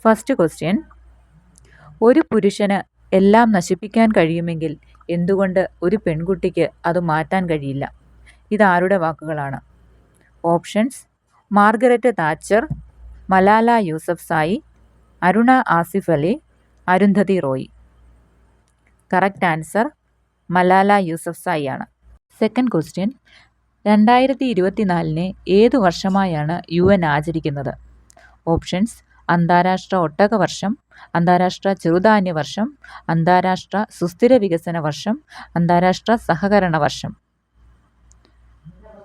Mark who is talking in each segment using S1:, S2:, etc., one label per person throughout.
S1: First question, ഒരു പുരുഷന് എല്ലാം നശിപ്പിക്കാൻ കഴിയുമെങ്കിൽ എന്തുകൊണ്ട് ഒരു പെൺകുട്ടിക്ക് അത് മാറ്റാൻ കഴിയില്ല? ഇതാരുടെ വാക്കുകളാണ്? Options: Margaret Thatcher, Malala Yousafzai, Aruna Asaf Ali, Arundhati Roy. Correct answer Malala Yousafzai ആണ്. സെക്കൻഡ് ക്വസ്റ്റ്യൻ, 2024 ഏതു വർഷമായാണ് UN ആചരിക്കുന്നത്? ഓപ്ഷൻസ്: അന്താരാഷ്ട്ര ഒട്ടക വർഷം, അന്താരാഷ്ട്ര ചെറുധാന്യ വർഷം, അന്താരാഷ്ട്ര സുസ്ഥിര വികസന വർഷം, അന്താരാഷ്ട്ര സഹകരണ വർഷം.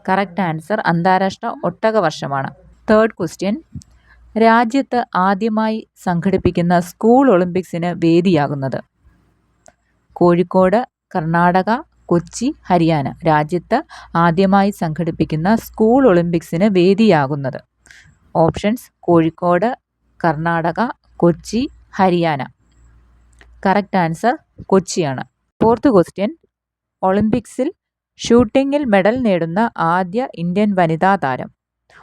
S1: കറക്റ്റ് ആൻസർ അന്താരാഷ്ട്ര ഒട്ടക വർഷമാണ്. തേർഡ് ക്വസ്റ്റ്യൻ, രാജ്യത്ത് ആദ്യമായി സംഘടിപ്പിക്കുന്ന സ്കൂൾ ഒളിമ്പിക്സിന് വേദിയാകുന്നത്? കോഴിക്കോട്, കർണാടക, കൊച്ചി, ഹരിയാന. രാജ്യത്ത് ആദ്യമായി സംഘടിപ്പിക്കുന്ന സ്കൂൾ ഒളിമ്പിക്സിന് വേദിയാകുന്നത്? Options: Kozhikode, Karnataka, Kochi, Haryana. Correct answer കൊച്ചിയാണ്. ഫോർത്ത് ക്വസ്റ്റ്യൻ, ഒളിമ്പിക്സിൽ ഷൂട്ടിങ്ങിൽ മെഡൽ നേടുന്ന ആദ്യ ഇന്ത്യൻ വനിതാ താരം?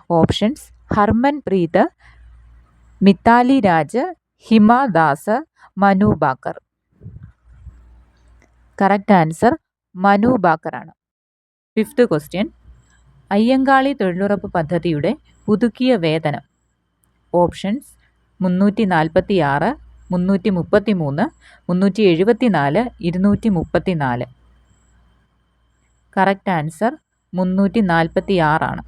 S1: Options: Harmanpreet, Mithali Raj, Hima Das, Manu Bhaker. Correct answer Manu ബാക്കറാണ്. ഫിഫ്ത്ത് ക്വസ്റ്റ്യൻ, അയ്യങ്കാളി തൊഴിലുറപ്പ് പദ്ധതിയുടെ പുതുക്കിയ വേതനം? ഓപ്ഷൻസ്: 346, 333, 374, 234. കറക്റ്റ് ആൻസർ 346 ആണ്.